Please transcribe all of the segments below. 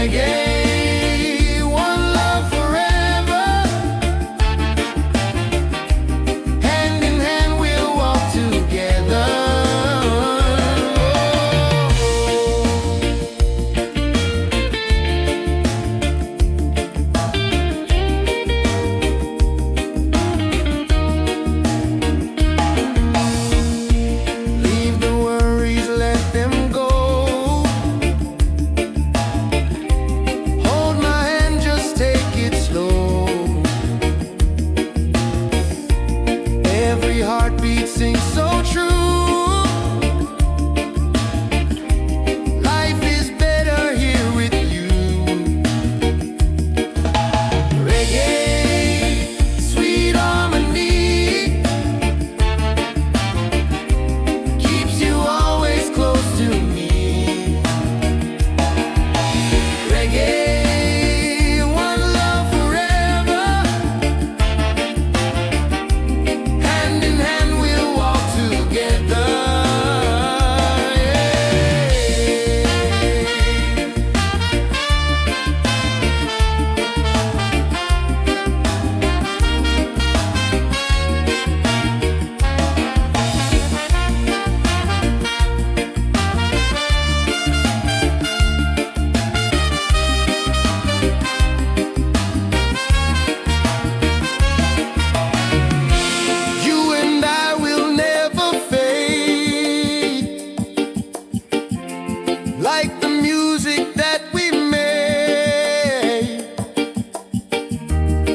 Reggae, one love forever. Hand in hand we'll walk together. Leave the worries, let them go. Hold my hand, just take it slow. Every heartbeat sings so true. Life is better here with you. Reggae, sweet harmony, keeps you always close to me. Reggae, one love forever. Hand in hand we'll walk together. You and I will never fade, like the music that we made.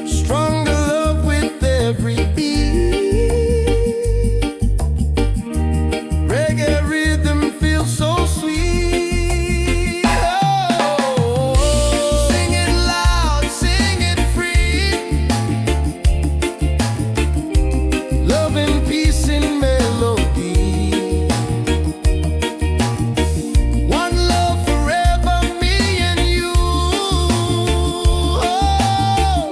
Stronger love with every beat. Reggae rhythm feels so sweet. Oh, sing it loud, sing it free. Love and peace in melody. One love forever, me and you. Oh,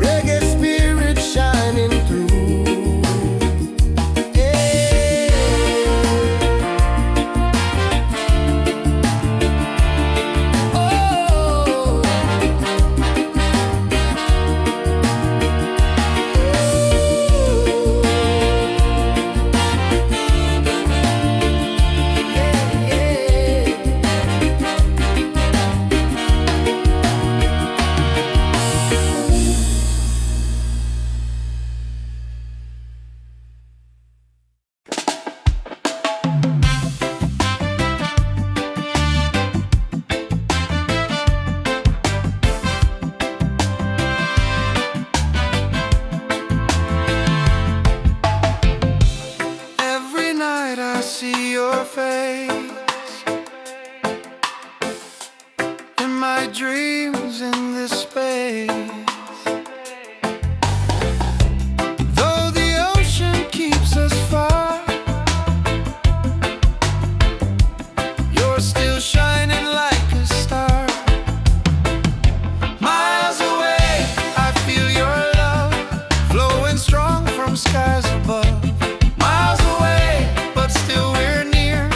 reggae spirit shining through. Yeah. Every night I see your face in my dreams in this space. Though the ocean keeps us far, you're still shining like a star. Miles away, I feel your love flowing strong from skies above. Miles away, but still we're near.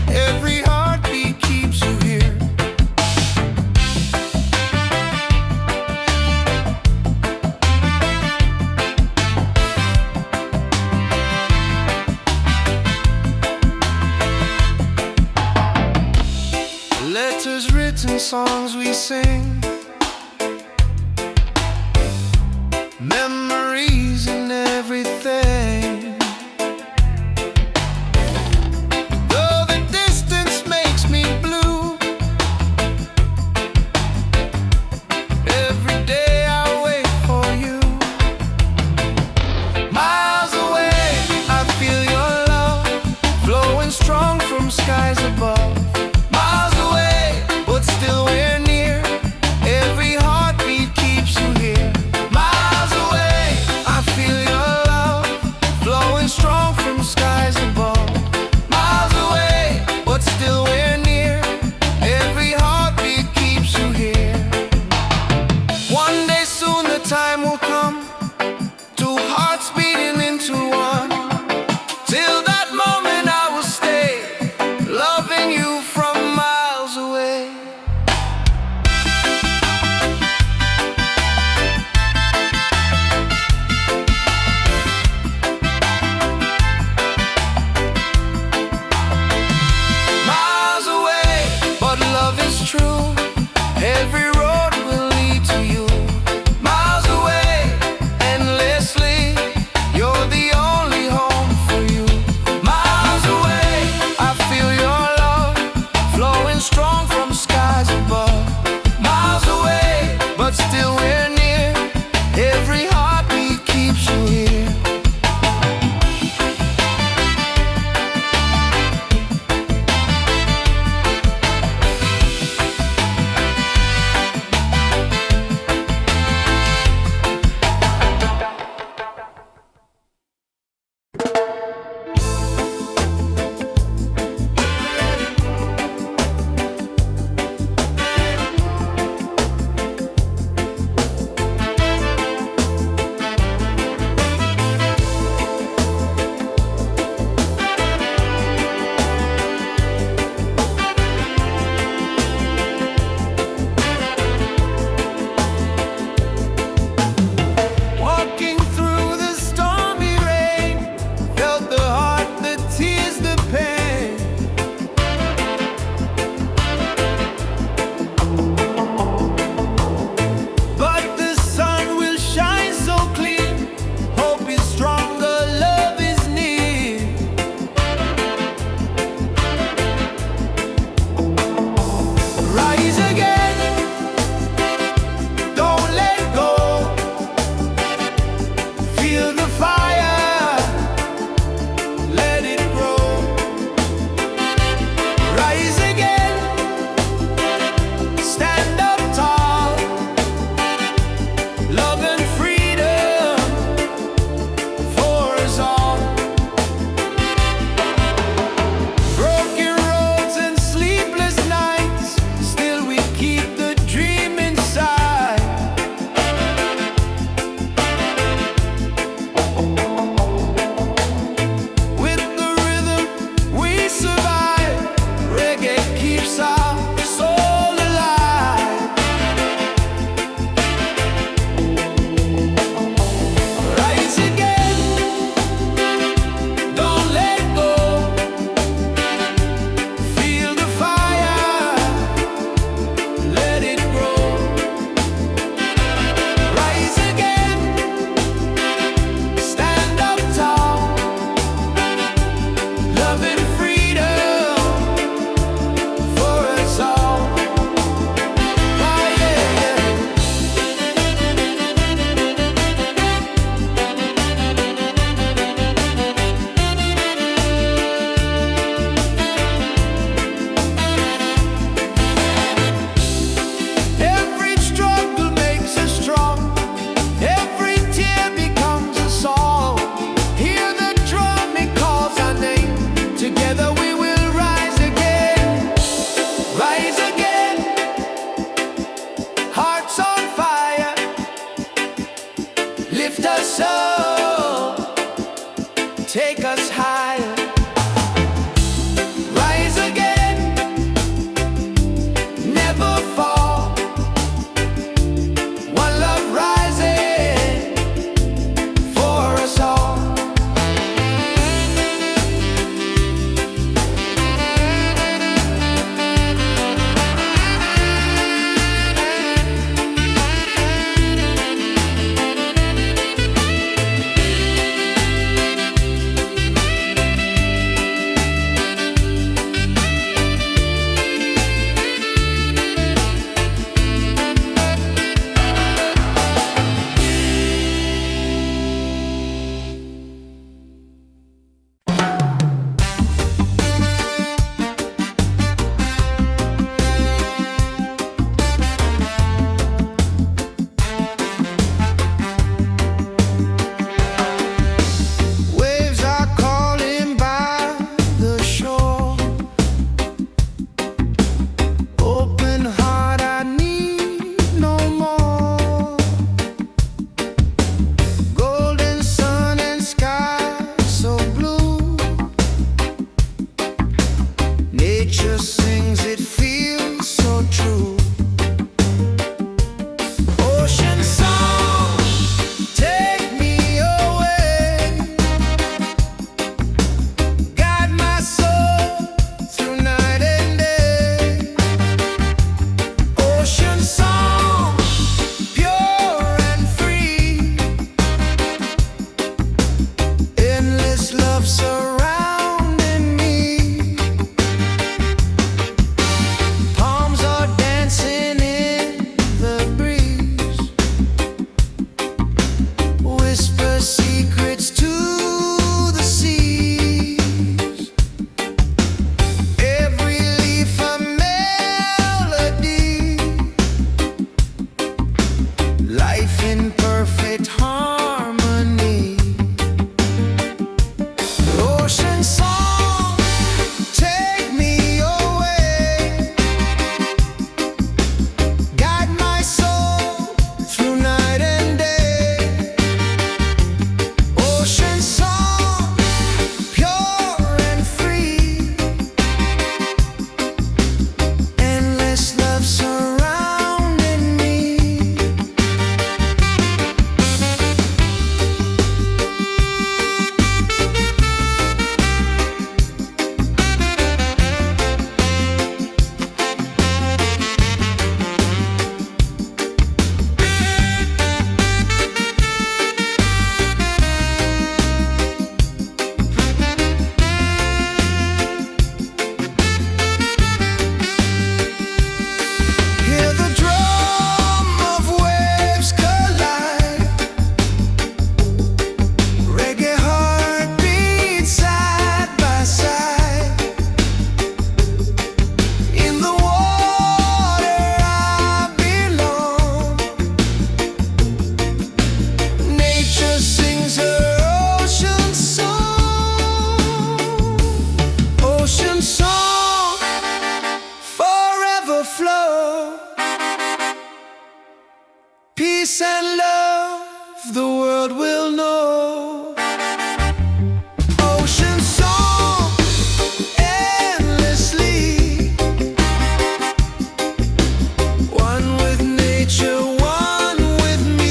Every heartbeat keeps you here. Letters written, songs we sing, memories and everything. Though the distance makes me blue, every day I wait for you. Miles away, I feel your love flowing strong from skies above. Miles away, but still we're near. flow. Peace and love, the world will know. Ocean song, endlessly. One with nature, one with me.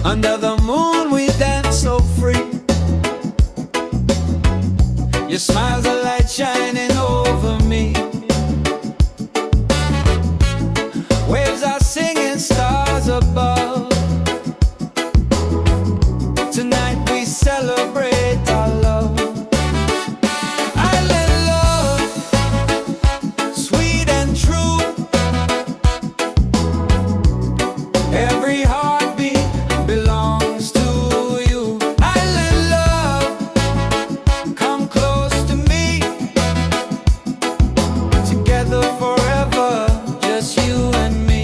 Under the moon we dance so free. Your smile's a light shining over me. Waves are singing, stars above. Tonight we celebrate our love. Island love, sweet and true. Every heartbeat belongs to you. Island love, come close to me. Together forever, just you and me.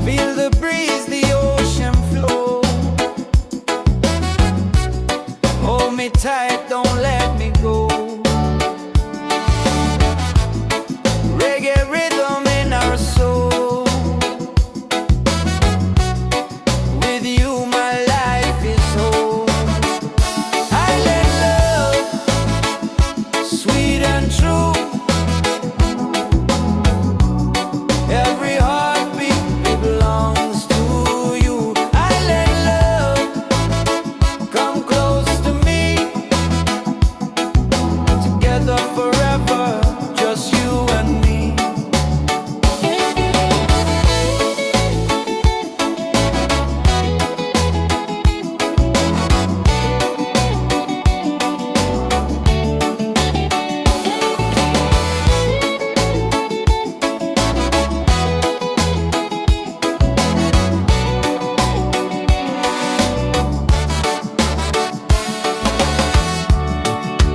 Feel the breeze, the ocean flow. Hold me tight, don't let me go. Reggae rhythm in our soul. With you my life is whole. Island love, sweet and true. Every heartbeat belongs to you. Island love, come close to me. Together forever, just you and me.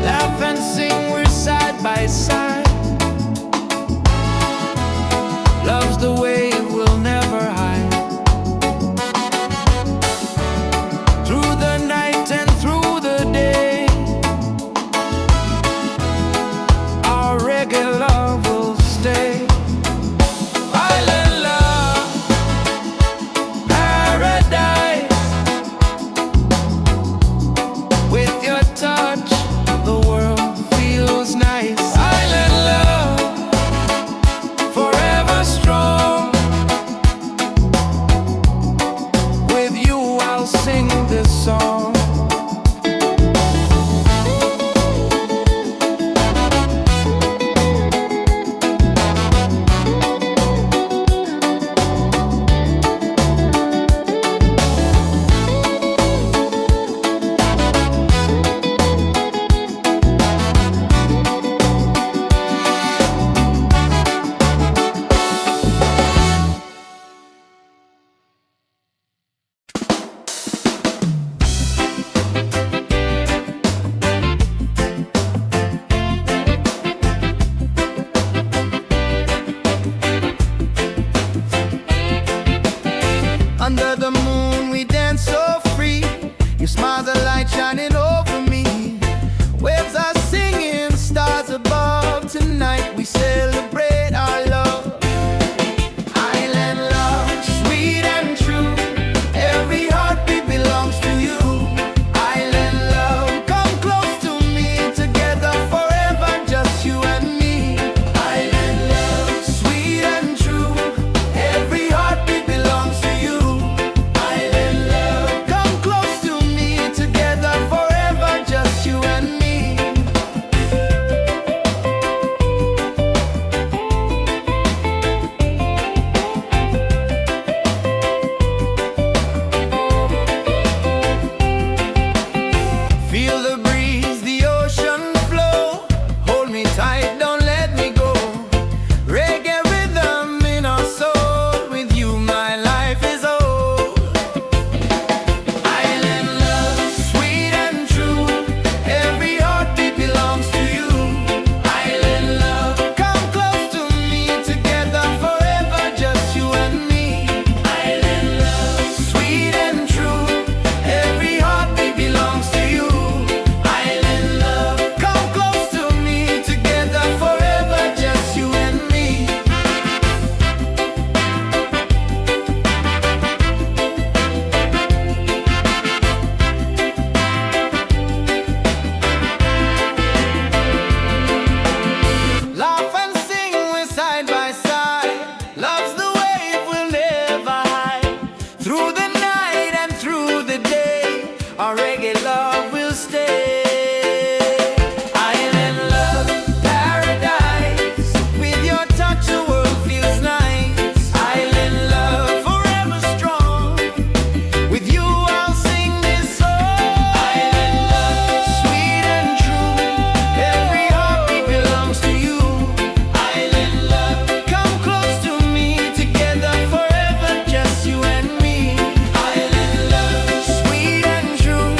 Laugh and sing, we're side by side. Love's the way we'll never hide. Through the night and through the day, our reggae love will stay. Island love, paradise. With your touch, the world feels nice. Island love, forever strong. With you I'll sing this song. we dance so free. Your smile's a light shining over me. Waves are singing, stars above. Tonight we celebrate our love. Island love, sweet and true. Every heartbeat belongs to you. Island love, come close to me. Together forever, just you and me. Island love, sweet and true. Every heartbeat belongs to you. Island love, come close to me. Together forever, just you and me. Feel the breeze, the ocean flow. Hold me tight, don't let me go. Reggae rhythm in our soul. With you, my life is old. Island love, sweet and true. Every heartbeat belongs to you. Island love, come close to me. Together forever, just you and me. Island love, sweet and true. Every heartbeat belongs to you. Island love, come close to me. Together forever, just you and me. Laugh and sing, we're side by side. Love's the wave, we'll never hide. Through the night and through the day, our reggae love will stay. Island love, paradise. With your touch, the world feels nice. Island love, forever strong. With you, I'll sing this song. Island love, sweet and true. Every heartbeat belongs to you. Island love, come close to me. Together forever, just you and me. Island love, sweet and true.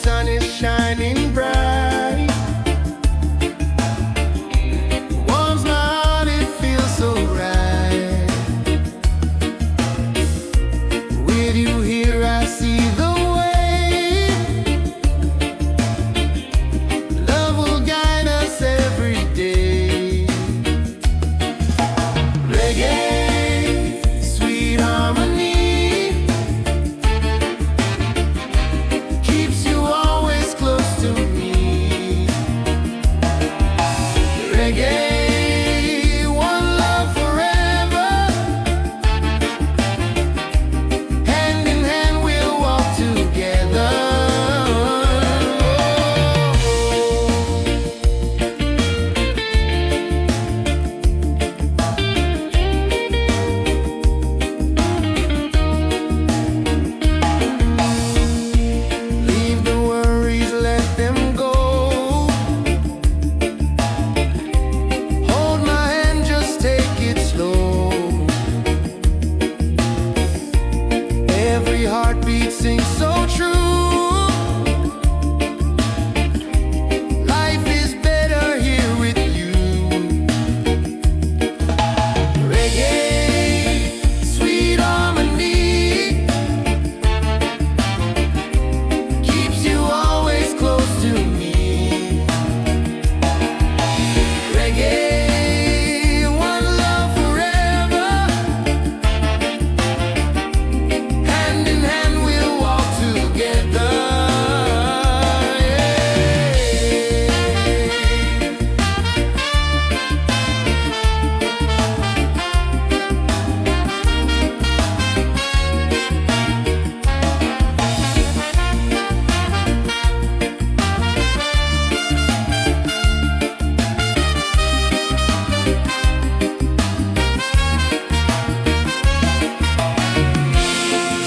sun is shining bright. Warms my heart, it feels so right. With you here I see the way. Love will guide us every day. Reggae, sweet harmony, keeps you always close to me. Reggae, one love forever. Hand in hand we'll walk together. Leave the worries, let them go. Hold my hand, just take it slow. Every heartbeat sings so true. Life is better here with you. Reggae, sweet harmony, keeps you always close to me. Reggae, one love forever. Hand in hand we'll walk together.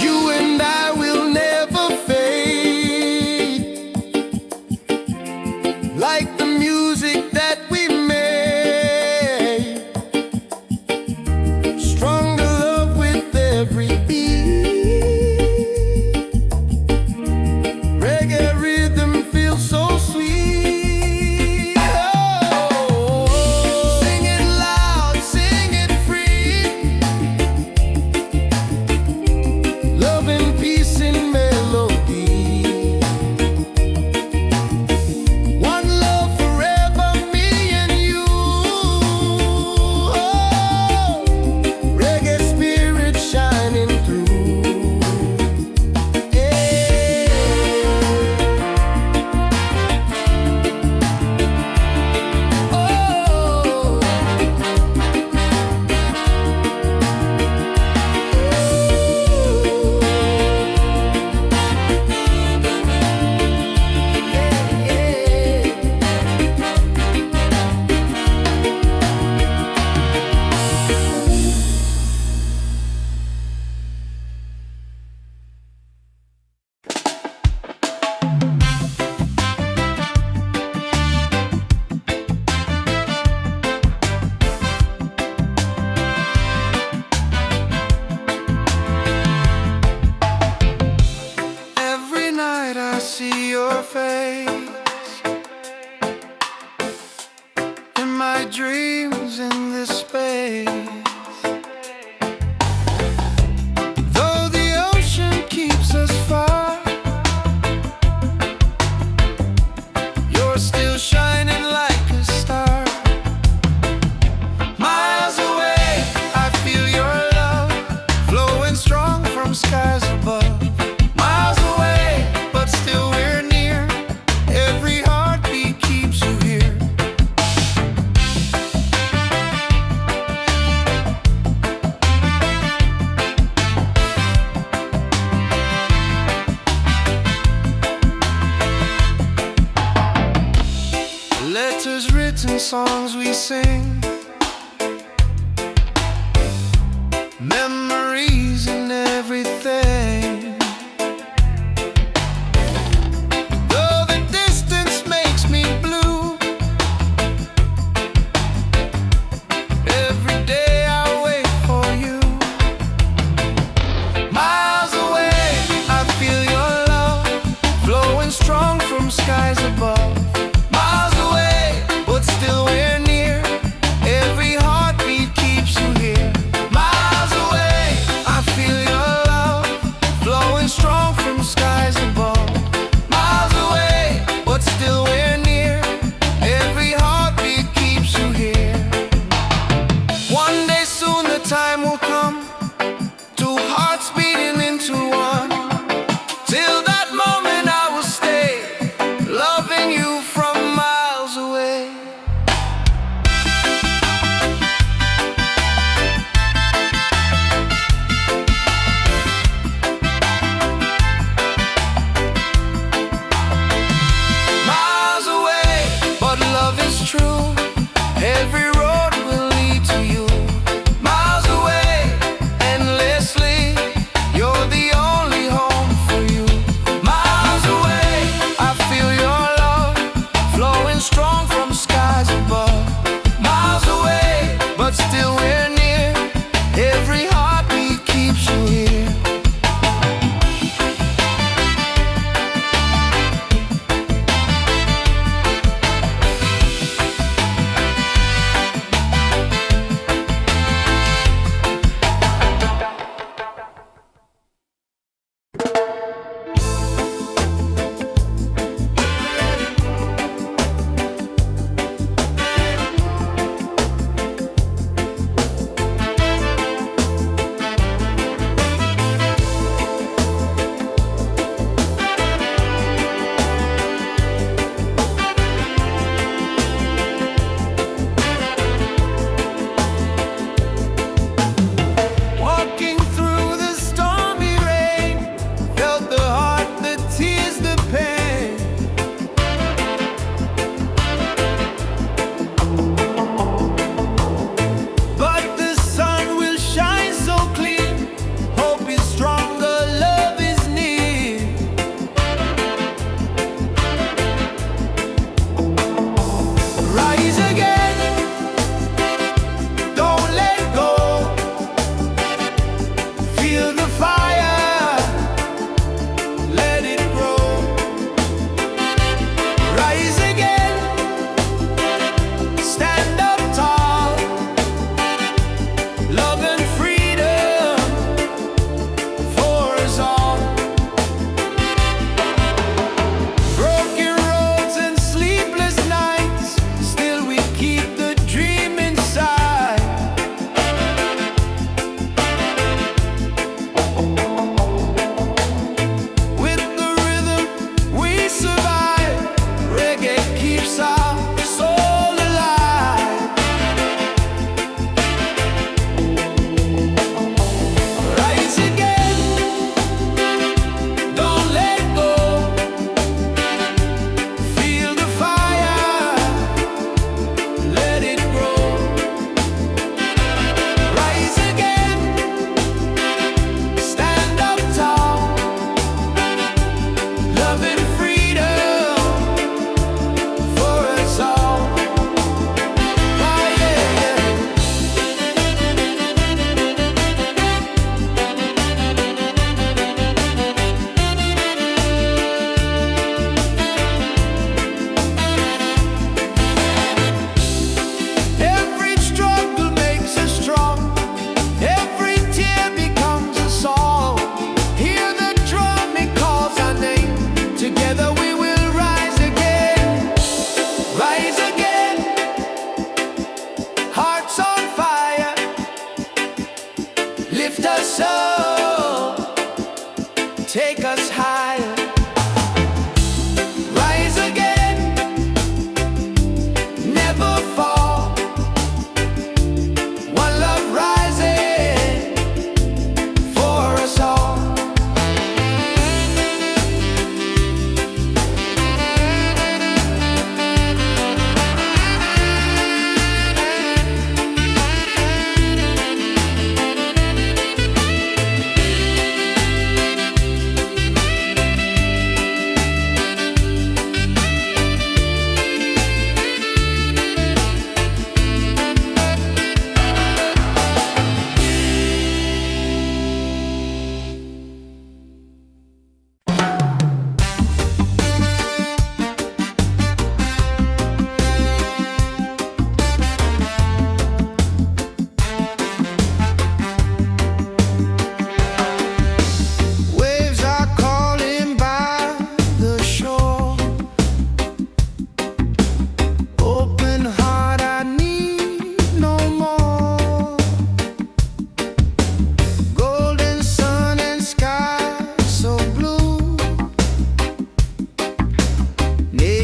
You and I will never fade, like the music that we made. Stronger love with every beat. Reggae rhythm feels so sweet. Oh, sing it loud, sing it free. Love and peace in melody. One love forever, me and you. Oh, reggae spirit shining through. Yeah. Oh. Every night I see your face in my dreams in this space. Though the ocean keeps us far, you're still shining like a star. Miles away, I feel your love flowing strong from skies above. Miles away, but still we're near. Every heartbeat keeps you here. Letters written, songs we sing, memories and everything. Though the distance makes me blue, every day I wait for you. Miles away, I feel your love flowing strong from skies above. Miles away, but still we're near. Every heartbeat keeps you here. Miles away, I feel your love flowing strong from skies above. Miles away, but still we're near. Every heartbeat keeps you here. One day soon the time will come, two hearts beating into one. Till that moment I will stay, loving you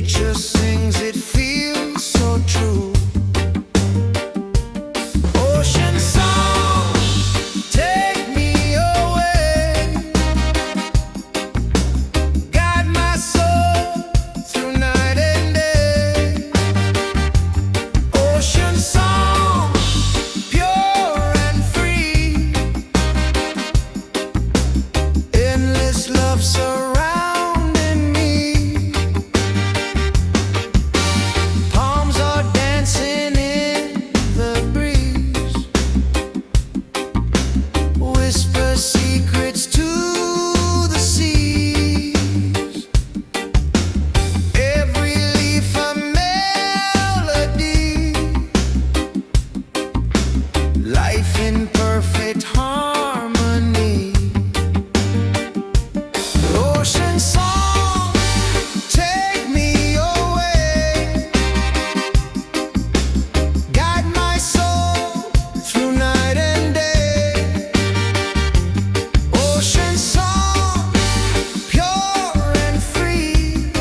Nature sings, it feels so true. Ocean song, take me away, guide my soul through night and day. Ocean song, pure and free, endless love surrounding me. Palms are dancing in the breeze, whisper secrets to the seas. Every leaf a melody, life in perfect harmony. Ocean song, take me away, guide my soul through night and day. Ocean song, pure and free,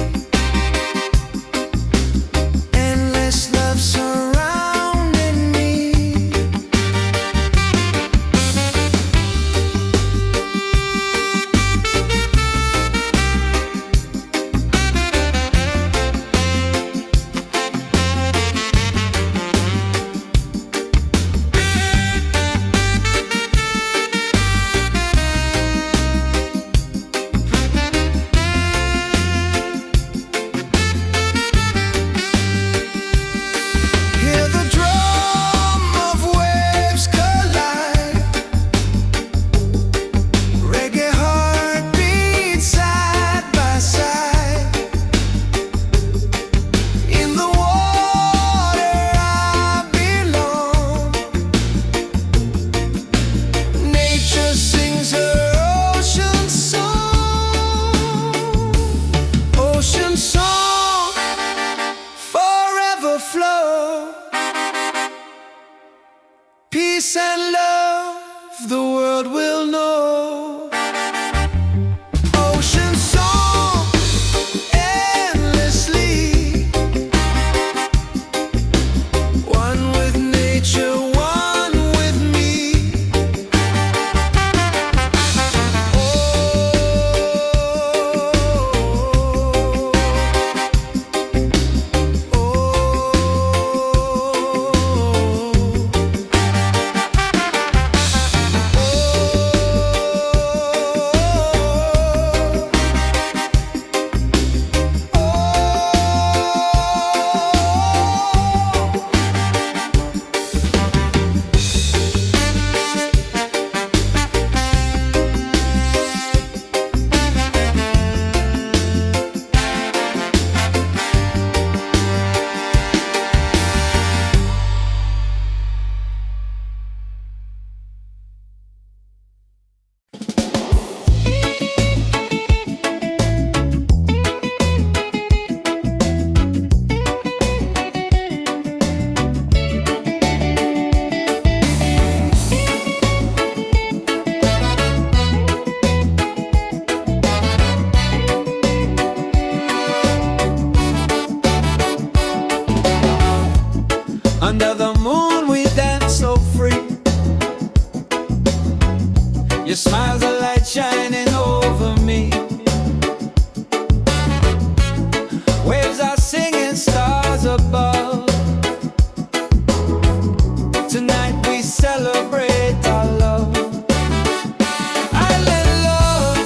endless love surrounding me. Hear the drum of waves collide, reggae heartbeats side by side. In the water I belong, nature sings her ocean song. Ocean song, forever flow, peace and love the world will know. Ocean song, endlessly, one with nature, one with me. Under the moon we dance so free, your smile's a light shining over me. Waves are singing, stars above. Tonight we celebrate our love. Island love,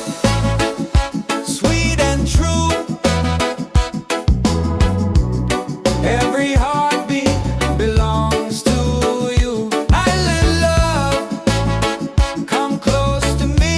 sweet and true. Every heartbeat belongs to you. Island love, come close to me.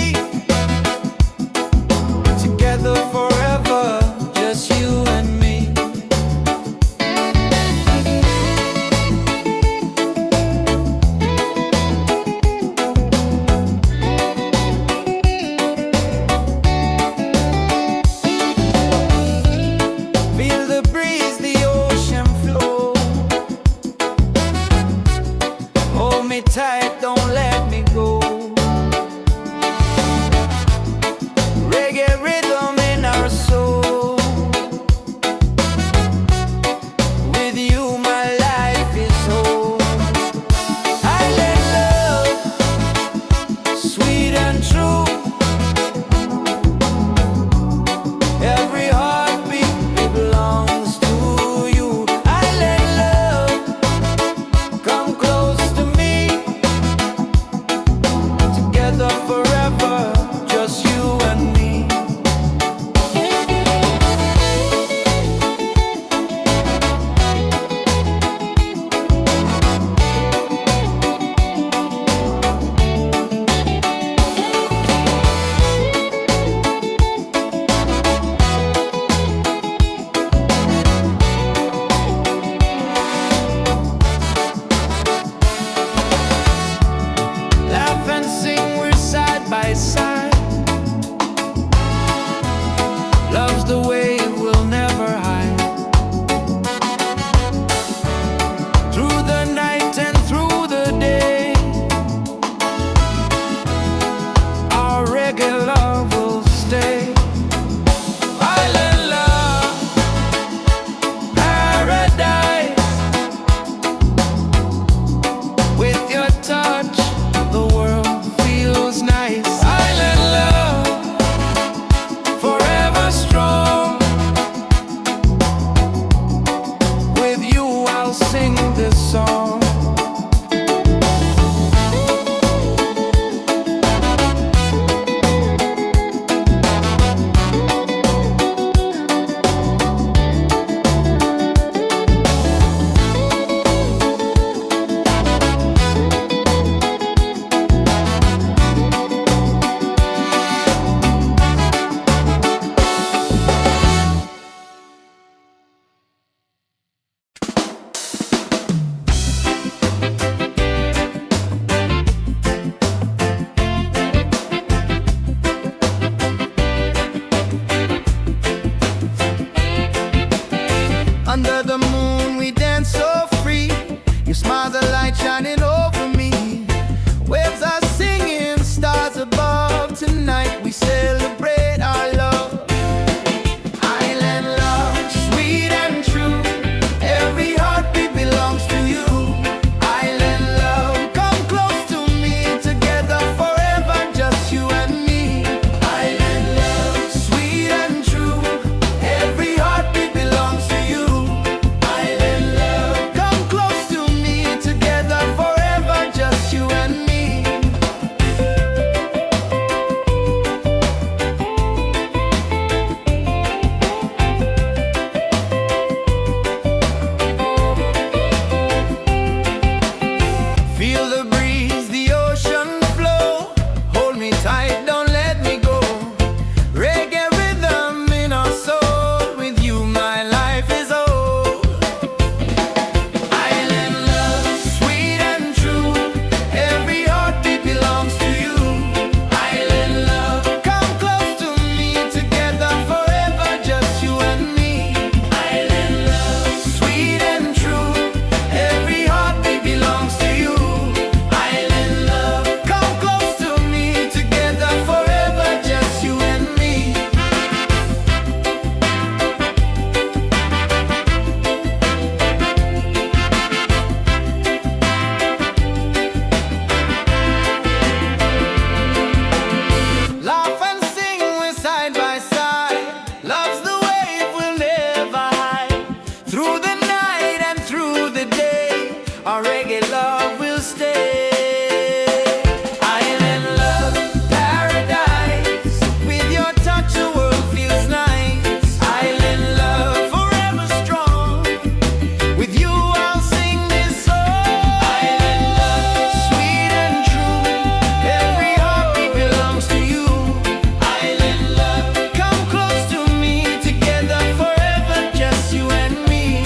Through the night and through the day, our reggae love will stay. Island love, paradise. With your touch, the world feels nice. Island love, forever strong. With you, I'll sing this song. Island love, sweet and true. Every heartbeat belongs to you. Island love, come close to me. Together forever, just you and me.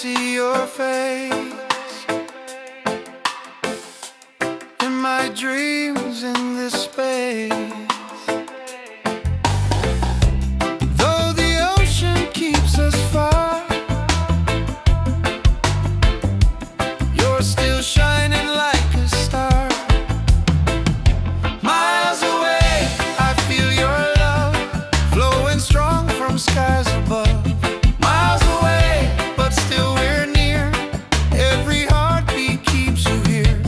see your face in my dreams in this space. Though the ocean keeps us far, you're still shining like a star. Miles away, I feel your love flowing strong from skies above. Miles away, but still we're near. Every heartbeat keeps you here.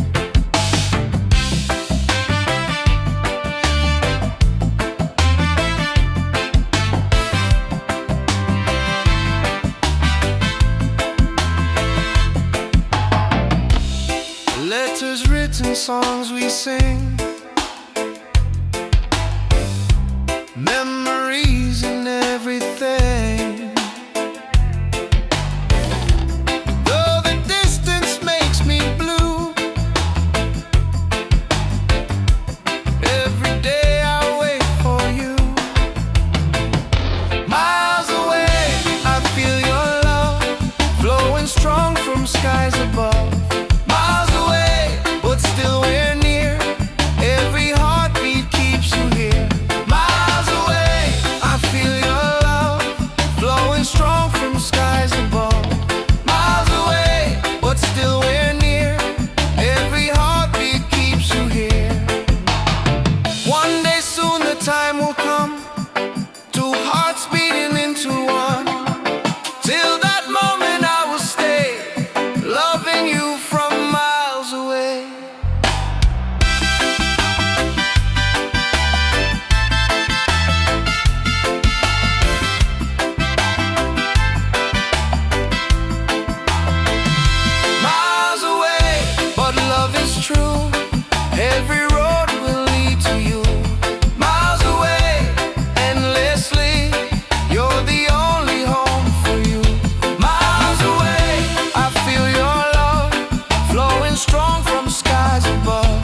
Letters written, songs we sing, memories and everything. Though the distance makes me blue, every day I wait for you. Miles away, I feel your love flowing strong from skies above. Miles away, but still we're near. Every heartbeat keeps you here. Miles away, I feel your love flowing strong from skies above. Miles away, but still we're near. Every heartbeat keeps you here. One day soon the time will come, two hearts beating into one. Till that moment I will stay, loving you from miles away. Miles away, but love is true. Every road will lead to you. Miles away, endlessly, you're the only home for you. Miles away, I feel your love flowing strong from skies above.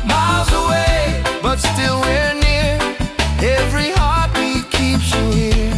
Miles away, but still we're near. Every heartbeat keeps you here.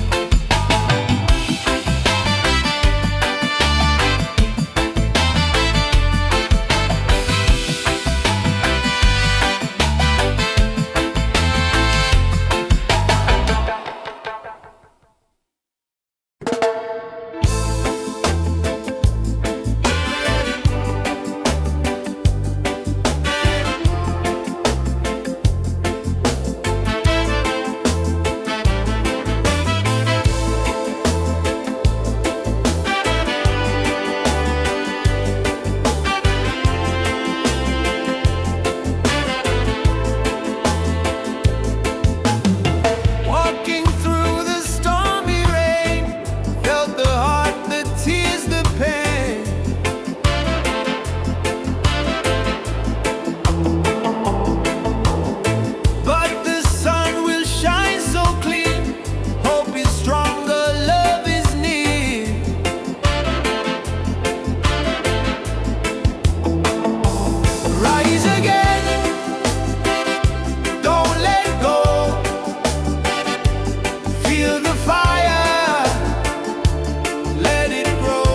Walking through the stormy rain, felt the heart, the tears, the pain. But the sun will shine so clear. Hope is stronger, love is near. Rise again, don't let go. Feel the fire, let it grow.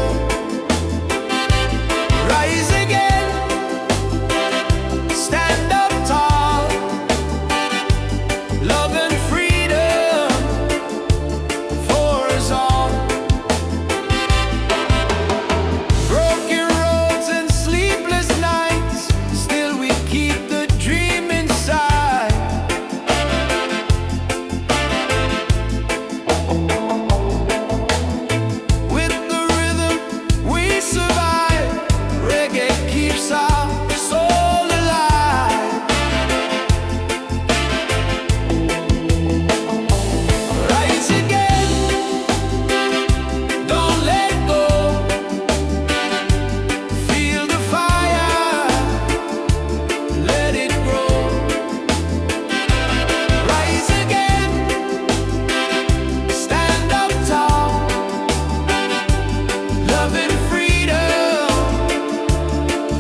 Rise again, stand up tall. Love and freedom for us all. Broken roads and sleepless nights, still we keep the dream inside. With the rhythm we survive. Reggae keeps our soul alive. Rise again, don't let go. Feel the fire, let it grow. Rise again, stand up tall. Love and freedom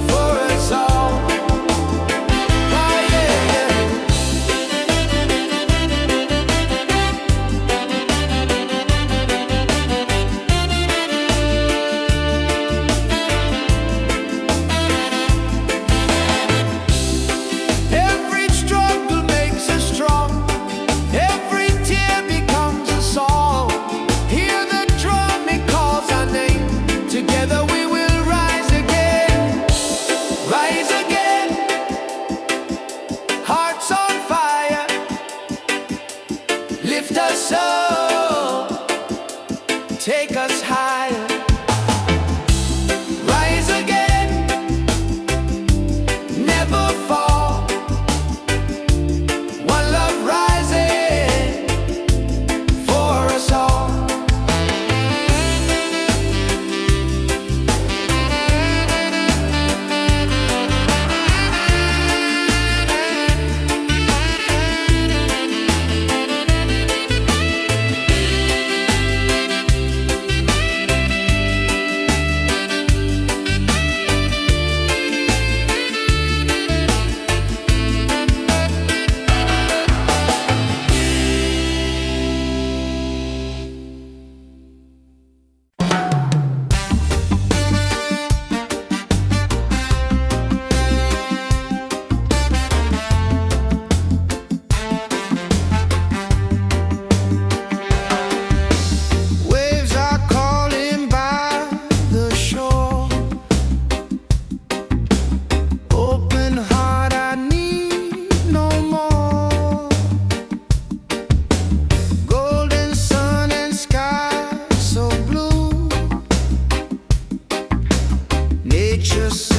for us all. Ah, yeah, yeah. gracious